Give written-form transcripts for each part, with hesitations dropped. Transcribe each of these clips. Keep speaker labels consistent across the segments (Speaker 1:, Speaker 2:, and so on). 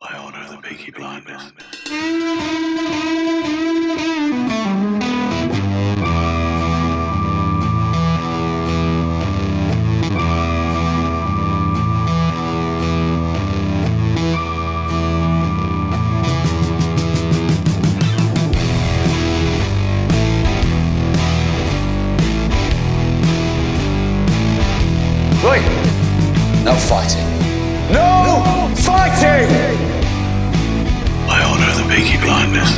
Speaker 1: I order the Peaky Blinders.
Speaker 2: Right. No fighting. No fighting!
Speaker 1: I order the Peaky Blinders.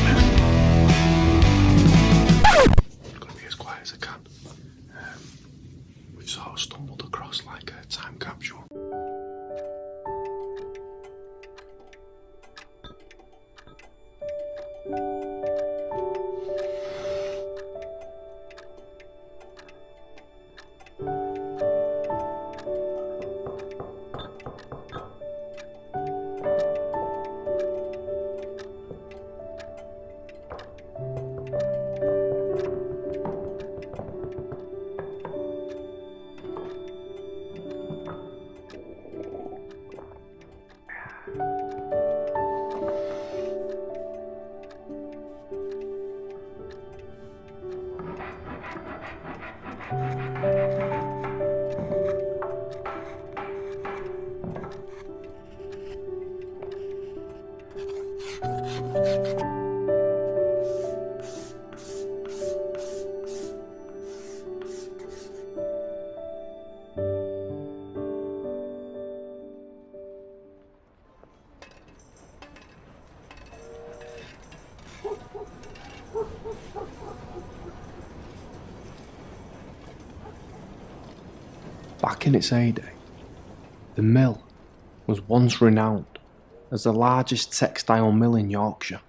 Speaker 3: I'm going to be as quiet as I can. We've sort of stumbled across like a time capsule. Back in its heyday, the mill was once renowned as the largest textile mill in Yorkshire.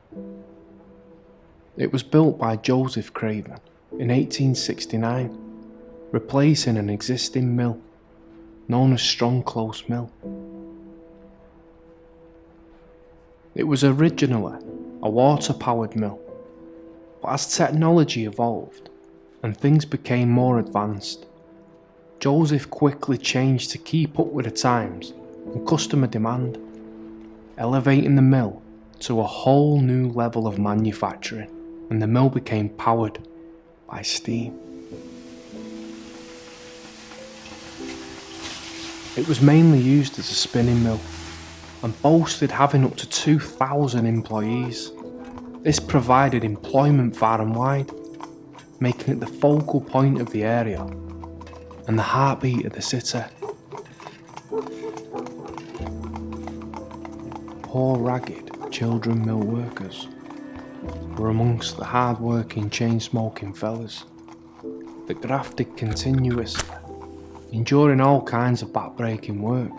Speaker 3: It was built by Joseph Craven in 1869, replacing an existing mill known as Strong Close Mill. It was originally a water-powered mill, but as technology evolved and things became more advanced, Joseph quickly changed to keep up with the times and customer demand, elevating the mill to a whole new level of manufacturing, and the mill became powered by steam. It was mainly used as a spinning mill and boasted having up to 2,000 employees. This provided employment far and wide, making it the focal point of the area and the heartbeat of the city. Poor ragged children mill workers were amongst the hard-working chain-smoking fellas that grafted continuously, enduring all kinds of back-breaking work,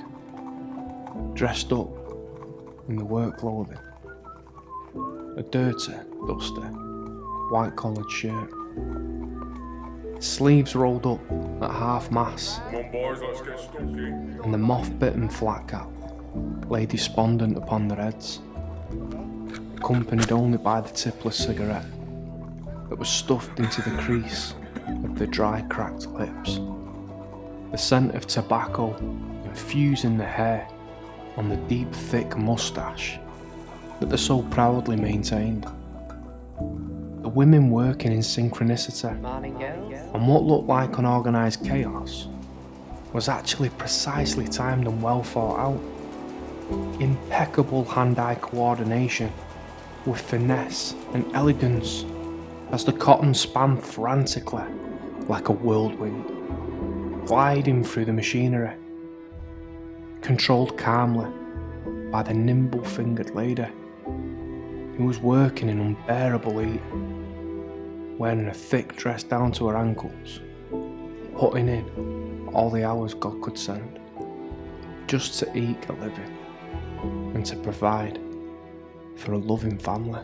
Speaker 3: dressed up in the work clothing, a dirty, dusty, white-collared shirt, sleeves rolled up at half-mast,
Speaker 4: Come on, boys, let's get stuck in.
Speaker 3: and the moth-bitten flat cap lay despondent upon their heads, accompanied only by the tipless cigarette that was stuffed into the crease of the dry, cracked lips, the scent of tobacco infusing the hair on the deep, thick moustache that they so proudly maintained. The women working in synchronicity, and what looked like unorganised chaos was actually precisely timed and well thought out. Impeccable hand-eye coordination with finesse and elegance as the cotton span frantically like a whirlwind, gliding through the machinery, controlled calmly by the nimble-fingered lady who was working in unbearable heat, wearing a thick dress down to her ankles, putting in all the hours God could send, just to eke a living and to provide for a loving family.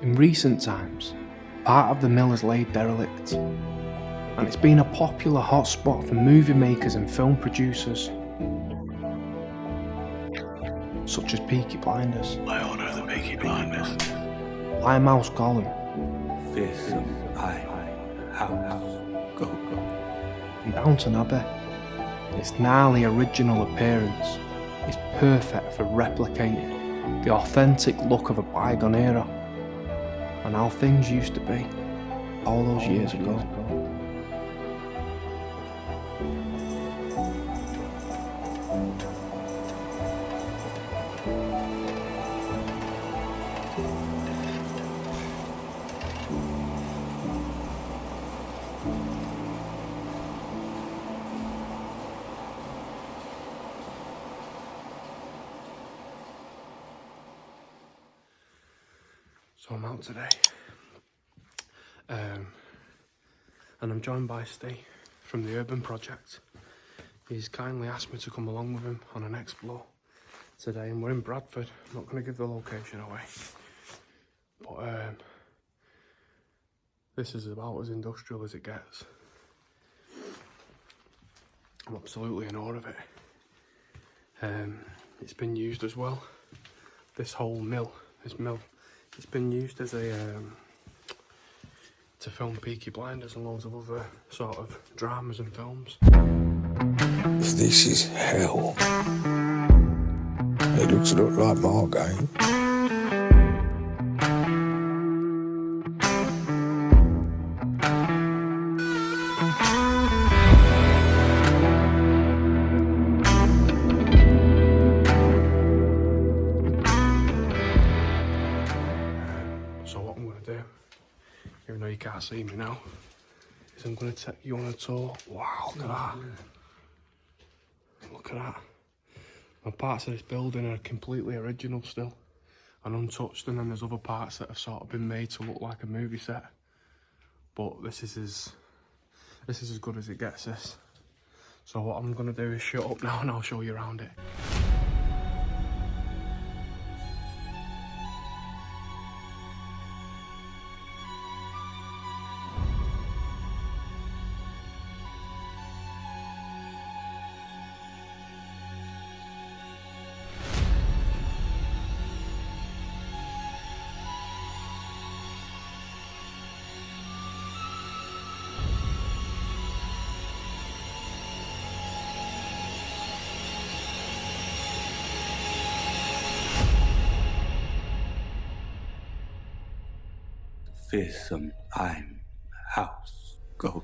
Speaker 3: In recent times, part of the mill has laid derelict, and it's been a popular hotspot for movie makers and film producers, such as Peaky Blinders,
Speaker 1: I order the Peaky Blinders.
Speaker 3: Limehouse Golem, and Downton Abbey. Its gnarly original appearance is perfect for replicating the authentic look of a bygone era and how things used to be all those years ago. So I'm out today, and I'm joined by Steve from the Urban Project. He's kindly asked me to come along with him on an explore today, and we're in Bradford. I'm not going to give the location away, but this is about as industrial as it gets. I'm absolutely in awe of it. It's been used as well, this whole mill, it's been used as a to film Peaky Blinders and loads of other sort of dramas and films.
Speaker 2: This is hell. It looks a lot like my game.
Speaker 3: So what I'm going to do, even though you can't see me now, is I'm going to take you on a tour. Wow, look at that. Look at that. And parts of this building are completely original still and untouched, and then there's other parts that have sort of been made to look like a movie set. But this is as good as it gets, this. So what I'm going to do is shut up now and I'll show you around it.
Speaker 1: Fearsome Limehouse Golem.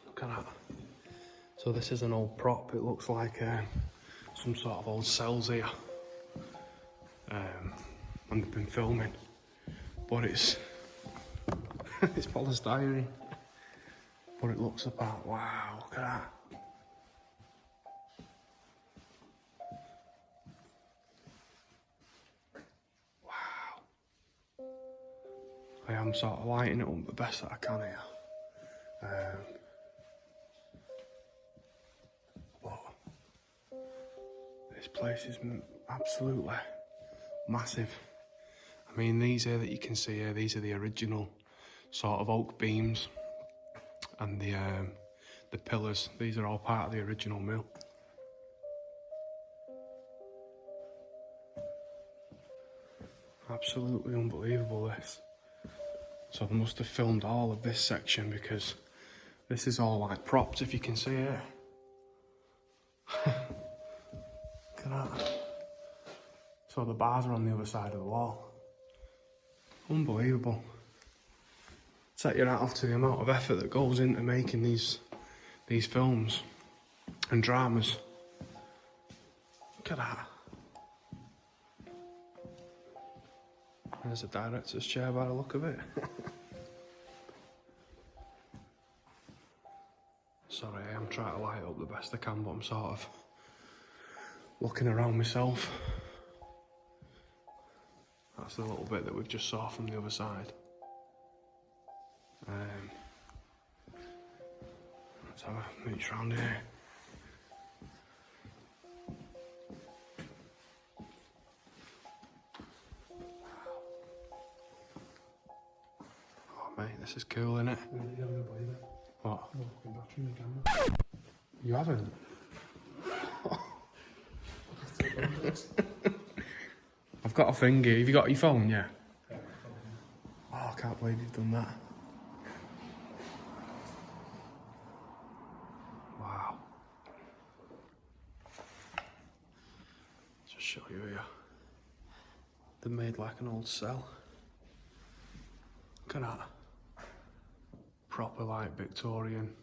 Speaker 3: Look at that. So this is an old prop. It looks like some sort of old cells here, and they've been filming, but it's it's polystyrene, but it looks about, wow, look at that. Wow. I am sort of lighting it up the best that I can here. This place is absolutely massive. I mean, these here that you can see here, these are the original sort of oak beams, and the pillars, these are all part of the original mill. Absolutely unbelievable, this. So they must have filmed all of this section, because this is all like props, if you can see here. Look at that. So the bars are on the other side of the wall. Unbelievable. Take your hat off to the amount of effort that goes into making these films and dramas. Look at that. There's a director's chair by the look of it. Sorry, I'm trying to light up the best I can, but I'm sort of looking around myself. That's the little bit that we've just saw from the other side. Let's have a mooch round here. Oh mate. This is cool, innit?
Speaker 5: You haven't believe it.
Speaker 3: What?
Speaker 5: No fucking battery in the camera.
Speaker 3: You haven't? I've got a thingy. Have you got your phone? Yeah. Oh, I can't believe you've done that. Wow. Just show you here. They're made like an old cell. Look at that. Proper like Victorian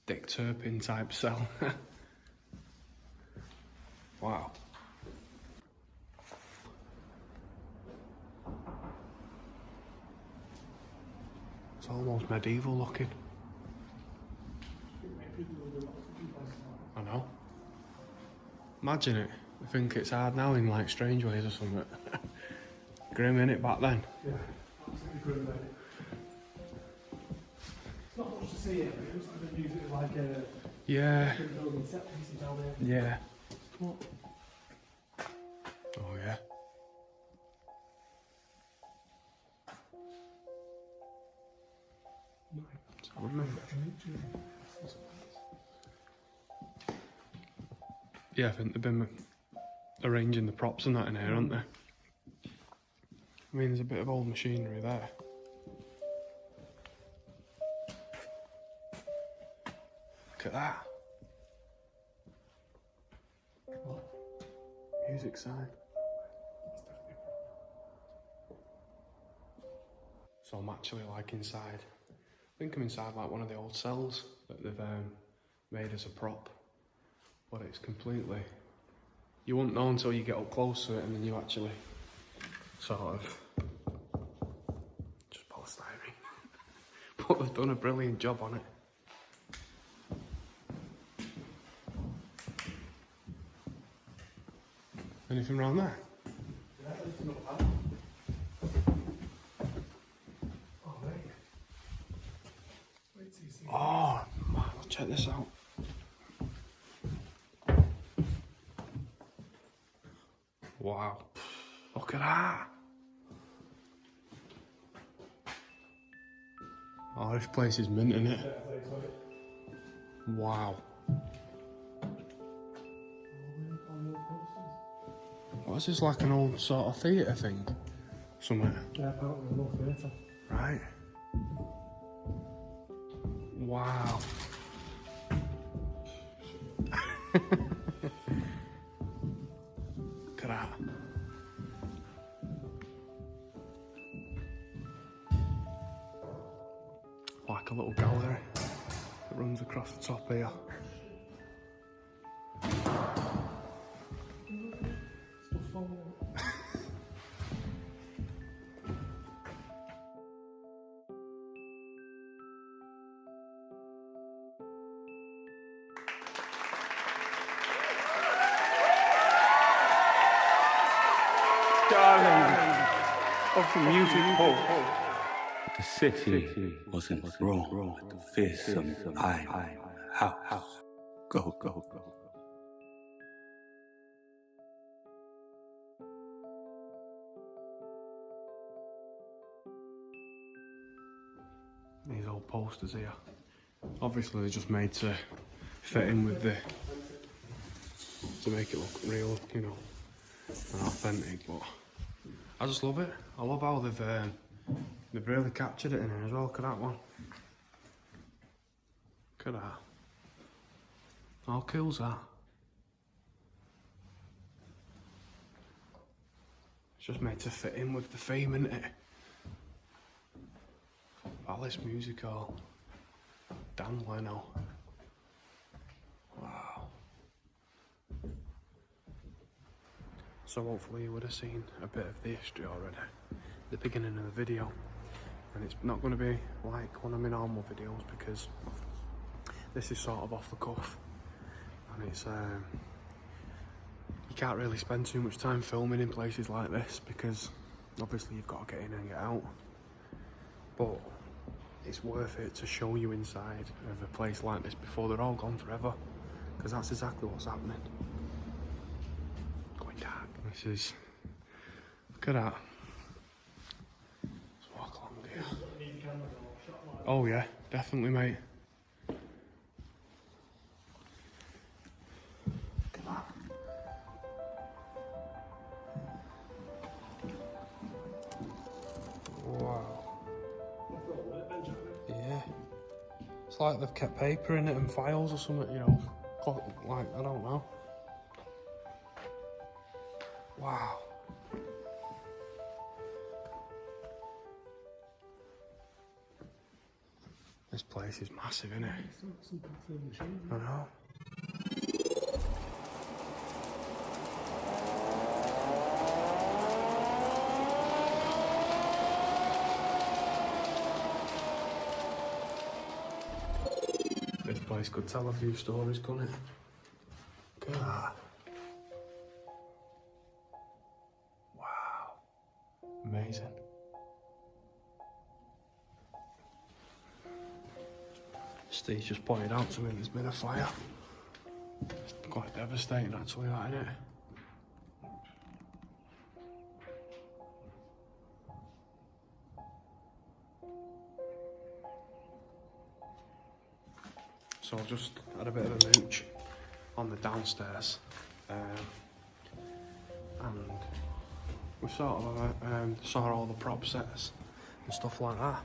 Speaker 3: Dick Turpin type cell. Wow. It's almost medieval looking. I know. Imagine it. I think it's hard now in like Strange Ways or something. Grim innit back then?
Speaker 5: Yeah, absolutely grim, mate. It's not much to see here, but it looks like they use it as like a
Speaker 3: Yeah.
Speaker 5: building set pieces down there.
Speaker 3: Yeah.
Speaker 5: What?
Speaker 3: Oh yeah. Yeah, I think they've been arranging the props and that in here, haven't they? I mean, there's a bit of old machinery there. Look at that.
Speaker 5: What?
Speaker 3: Music sign. So I'm actually like inside. I think I'm inside like one of the old cells that they've made as a prop. But it's completely... You wouldn't know until you get up close to it and then you actually sort of... Just polystyrene. But they've done a brilliant job on it. Anything around there?
Speaker 5: Yeah, it's not bad. Oh, mate. Wait till you see.
Speaker 3: Oh, man, check this out. Wow. Look at that. Oh, this place is mint, isn't it? Wow. What is this, like an old sort of theatre thing? Somewhere.
Speaker 5: Yeah, apparently a little theatre.
Speaker 3: Right. Wow. Look at that. Like a little gallery that runs across the top here.
Speaker 5: Stuff falling out.
Speaker 1: Darling of the music hall. The city was enthralled with the fearsome Limehouse Golem.
Speaker 3: These old posters here. Obviously they're just made to fit in with the... to make it look real, you know, and authentic, but I just love it. I love how they've really captured it in here as well. Look at that one. Look at that. How cool's that? It's just made to fit in with the theme, isn't it? Palace Music Hall. Dan Leno. Wow. So hopefully you would have seen a bit of the history already. The beginning of the video. And it's not going to be like one of my normal videos because this is sort of off the cuff. And it's, you can't really spend too much time filming in places like this because obviously you've got to get in and get out. But it's worth it to show you inside of a place like this before they're all gone forever, because that's exactly what's happening. Going dark. This is, look at that. Let's walk along here. Oh yeah, definitely, mate. Look at that. Wow. Yeah. It's like they've kept paper in it and files or something, you know. Like, I don't know. Wow. This place is massive, isn't it? I know. This place could tell a few stories, couldn't it? Look at that. Wow. Amazing. Steve's just pointed out to me there's been a fire. It's quite devastating actually, that, isn't it? So I just had a bit of a mooch on the downstairs, and we sort of saw all the prop sets and stuff like that,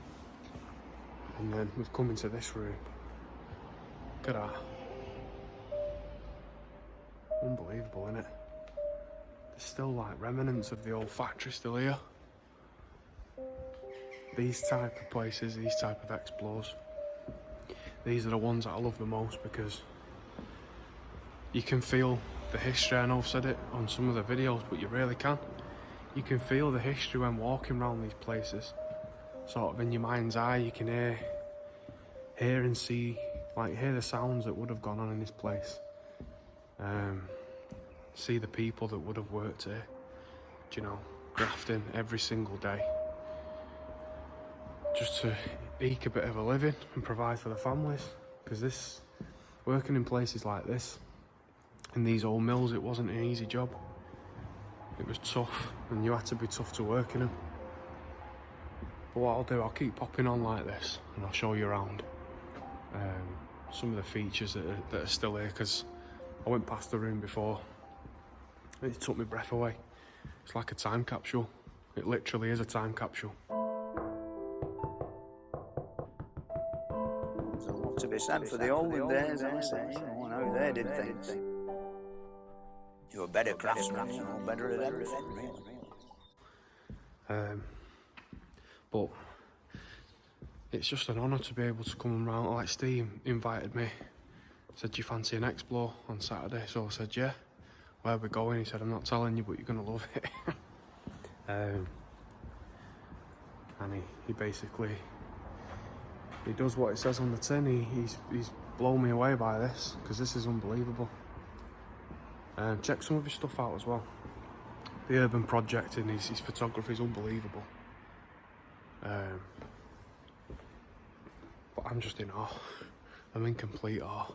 Speaker 3: and then we've come into this room. Look at that. Unbelievable, innit? There's still like remnants of the old factory still here. These type of places, these type of explores, these are the ones that I love the most because you can feel the history. I know I've said it on some of the videos, but you really can. You can feel the history when walking around these places. Sort of in your mind's eye, you can hear and see, like hear the sounds that would have gone on in this place. See the people that would have worked here, you know, grafting every single day. Just to eke a bit of a living and provide for the families. Because this, working in places like this, in these old mills, it wasn't an easy job. It was tough, and you had to be tough to work in them. But what I'll do, I'll keep popping on like this, and I'll show you around some of the features that are still here, because I went past the room before, and it took my breath away. It's like a time capsule. It literally is a time capsule.
Speaker 6: There's a lot to be said for the olden days, I say. I know they did things. You were better craftsmen, you know, better at everything, really.
Speaker 3: But it's just an honour to be able to come around. Like Steve invited me, said, do you fancy an explore on Saturday? So I said, yeah. Where are we going? He said, I'm not telling you, but you're going to love it. And he basically, he does what it says on the tin. He's blown me away by this, because this is unbelievable. Check some of his stuff out as well. The urban project and his photography is unbelievable. But I'm just in awe. I'm in complete awe.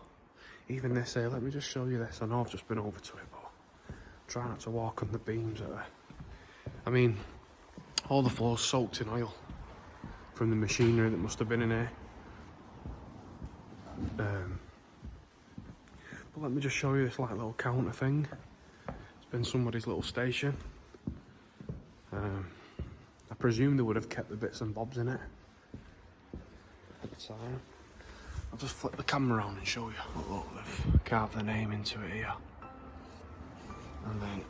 Speaker 3: Even this here, let me just show you this. I know I've just been over to it, but try not to walk on the beams that are... I mean, all the floor's soaked in oil from the machinery that must have been in here. But let me just show you this like little counter thing. It's been somebody's little station. I presume they would have kept the bits and bobs in it at the time. I'll just flip the camera around and show you. Look, they've carved the name into it here. And then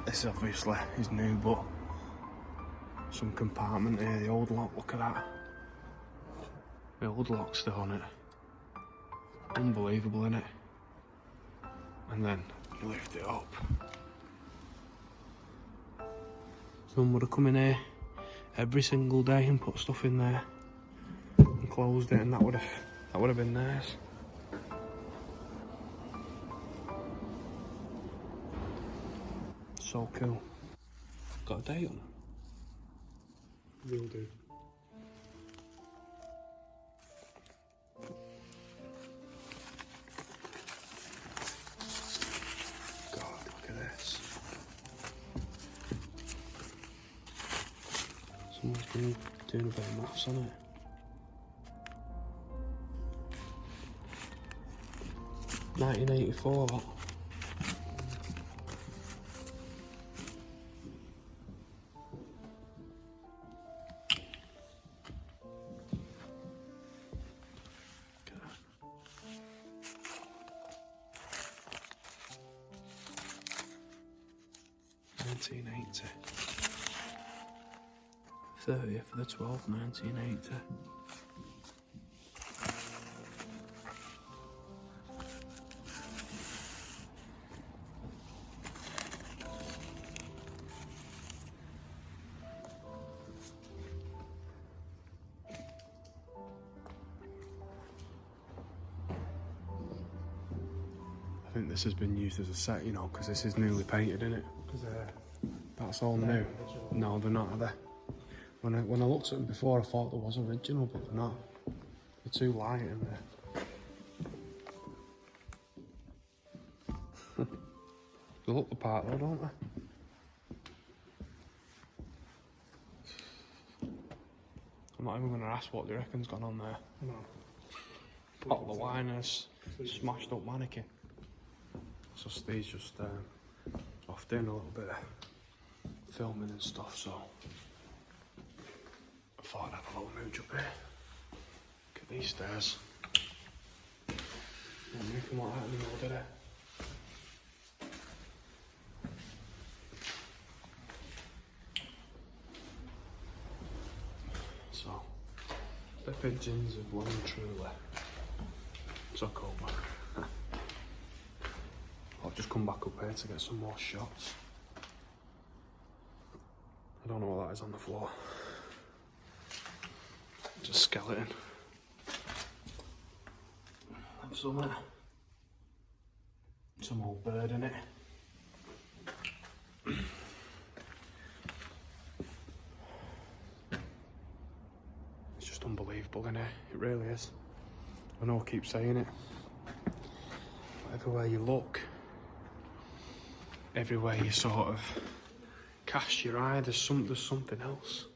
Speaker 3: this obviously is new, but some compartment here, the old lock, look at that. The old lock's still on it. Unbelievable, innit? And then you lift it up. Someone would have come in here every single day and put stuff in there and closed it, and that would have been theirs. So cool. Got a date on it? Will do. God, look at this. Someone's been doing a bit of maths on it. $1984, that. Look at that. 1980. 30th of the 12th, 1980. I think this has been used as a set, you know, because this is newly painted, isn't it? Because that's all new. No, they're not, are they? When I looked at them before, I thought there was original, but they're not. They're too light in there. They look the part though, don't they? I'm not even going to ask what they reckon's gone on there.
Speaker 5: No.
Speaker 3: Bottle of wine and a smashed up mannequin. So Steve's just off doing a little bit of filming and stuff, so I thought I'd have a little mooch up here. Look at these stairs. Not anything like that anymore, did it? So, the pigeons have well and truly took over. I've just come back up here to get some more shots. I don't know what that is on the floor. Just a skeleton. Have some old bird in it. It's just unbelievable, isn't it? It really is. I know I keep saying it. But everywhere you look, everywhere you sort of cast your eye, there's something else.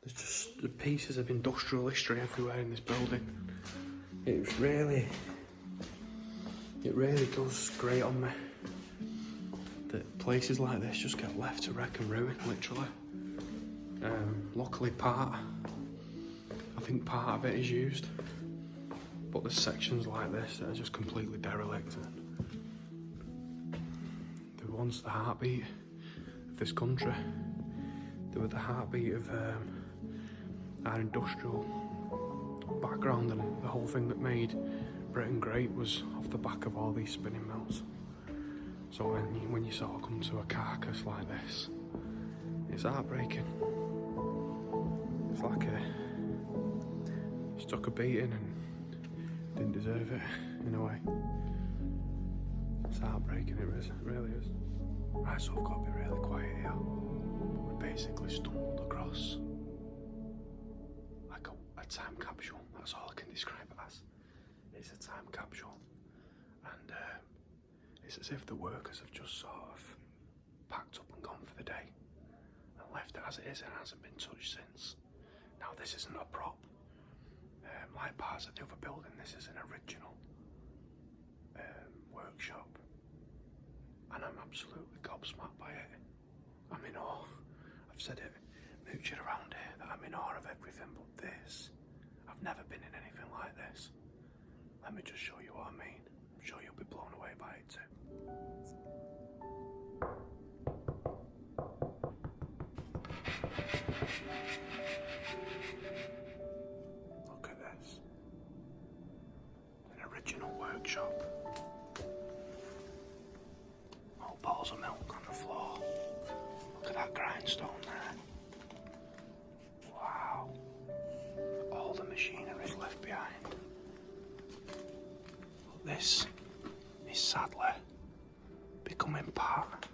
Speaker 3: There's just the pieces of industrial history everywhere in this building. It really does grate on me that places like this just get left to wreck and ruin, literally. Luckily I think part of it is used, but there's sections like this that are just completely derelict. They were once the heartbeat of this country. They were the heartbeat of our industrial background, and the whole thing that made Britain great was off the back of all these spinning mills. So when you sort of come to a carcass like this, it's heartbreaking. It's like took a beating and didn't deserve it in a way. It's heartbreaking, it really is. Right, so I've got to be really quiet here. We basically stumbled across like a time capsule. That's all I can describe it as. It's a time capsule, and it's as if the workers have just sort of packed up and gone for the day and left it as it is and hasn't been touched since. Now this isn't a prop. Like parts of the other building, this is an original workshop, and I'm absolutely gobsmacked by it. I'm in awe. I've said it mooching around here that I'm in awe of everything but this. I've never been in anything like this. Let me just show you what I mean. I'm sure you'll be blown away by it too. Look at this. An original workshop. Old bottles of milk on the floor. Look at that grindstone there. Wow. All the machinery is left behind. But this is sadly becoming part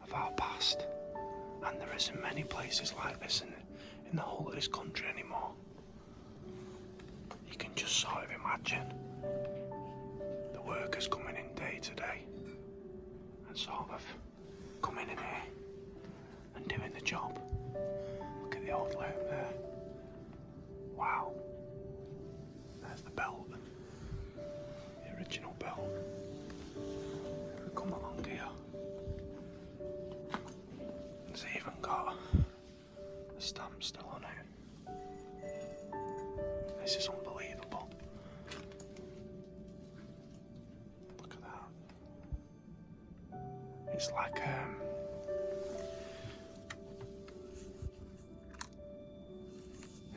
Speaker 3: of our past. And there isn't many places like this in the whole of this country anymore. You can just sort of imagine the workers coming in day to day and sort of coming in here and doing the job. Look at the old lame there. Wow. There's the belt. The original belt. If we come along here, it's even got a stamp still on it. This is unbelievable. Look at that. It's like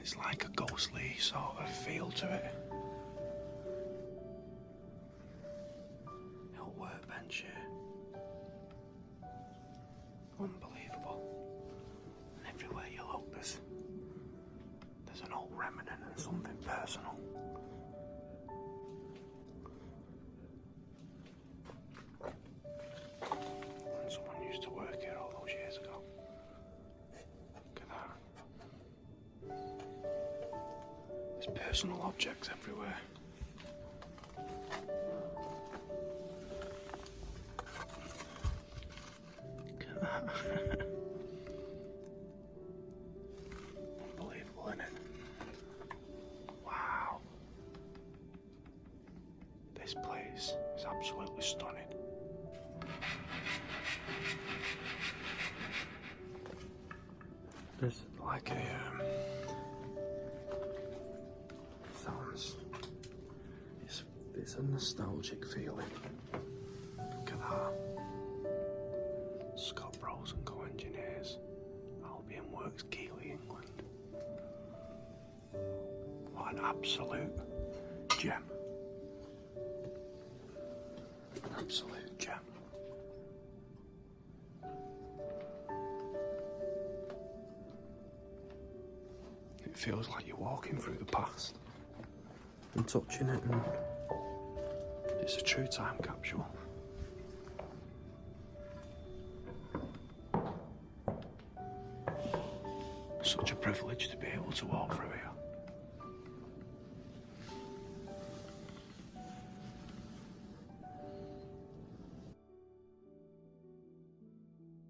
Speaker 3: it's like a ghostly sort of feel to it. Little workbench here. Unbelievable. And everywhere you look, there's an old remnant and something personal. And someone used to work here all those years ago. Look at that. There's personal objects everywhere. Look at that. Unbelievable, isn't it? Wow. This place is absolutely stunning. There's like a sounds. It's a nostalgic feeling. Look at that. Scott Bros and Co-Engineers. Albion Works, Keighley, England. What an absolute gem. An absolute gem. It feels like you're walking through the past and touching it, and it's a true time capsule. Such a privilege to be able to walk through here.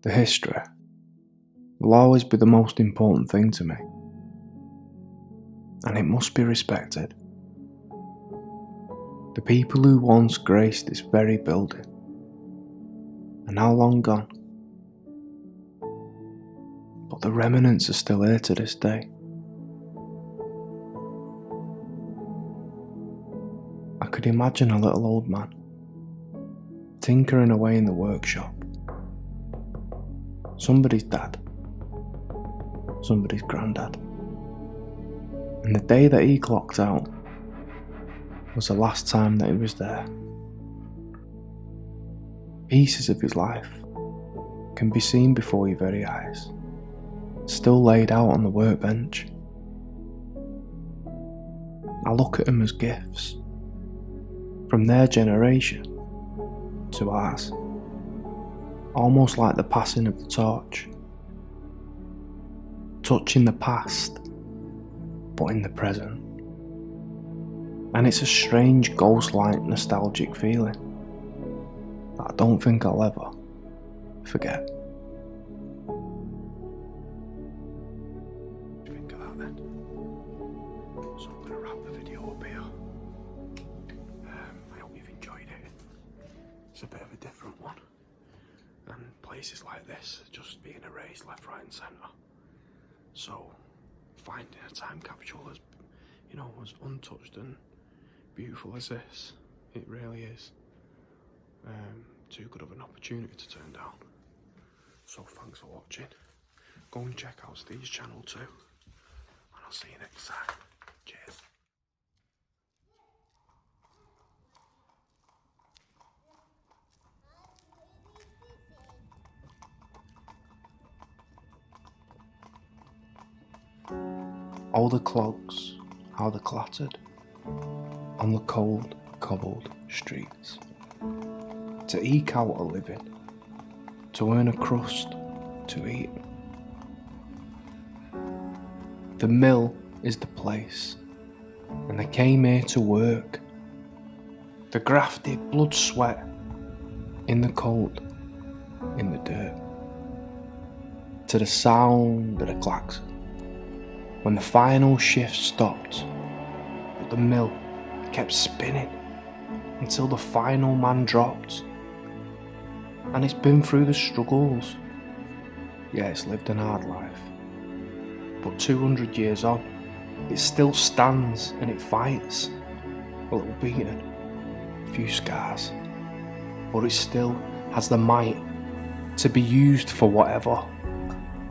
Speaker 3: The history will always be the most important thing to me, and it must be respected. The people who once graced this very building are now long gone, but the remnants are still here to this day. I could imagine a little old man tinkering away in the workshop. Somebody's dad, somebody's granddad. And the day that he clocked out was the last time that he was there. Pieces of his life can be seen before your very eyes, still laid out on the workbench. I look at them as gifts, from their generation to ours, almost like the passing of the torch, touching the past, but in the present. And it's a strange ghost-like nostalgic feeling that I don't think I'll ever forget. Think of that then. So I'm going to wrap the video up here. I hope you've enjoyed it. It's a bit of a different one. And places like this are just being erased left, right and centre. So finding a time capsule as, as untouched and beautiful as this, it really is too good of an opportunity to turn down. So thanks for watching. Go and check out Steve's channel too, and I'll see you next time. Cheers. All the clogs, how they clattered on the cold, cobbled streets. To eke out a living, to earn a crust to eat. The mill is the place, and they came here to work. The grafted blood sweat in the cold, in the dirt. To the sound of the klaxon, when the final shift stopped, but the mill kept spinning until the final man dropped. And it's been through the struggles. Yeah, it's lived an hard life. But 200 years on, it still stands and it fights. A little beaten, a few scars, but it still has the might to be used for whatever.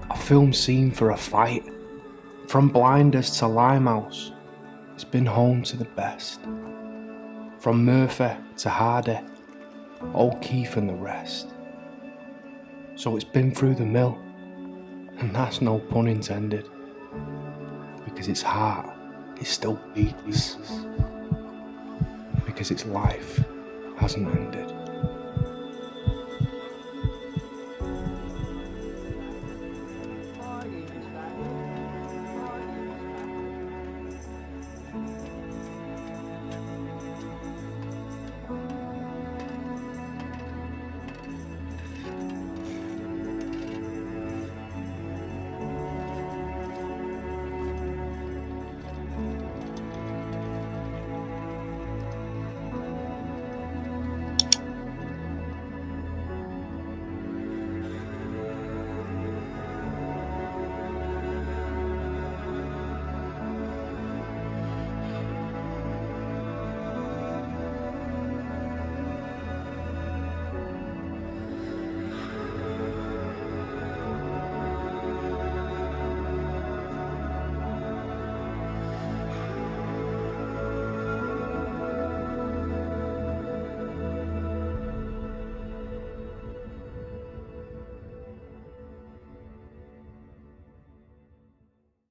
Speaker 3: A film scene for a fight. From Blinders to Limehouse, it's been home to the best. From Murphy to Hardy, O'Keefe and the rest. So it's been through the mill, and that's no pun intended, because its heart, it still beats, because its life hasn't ended.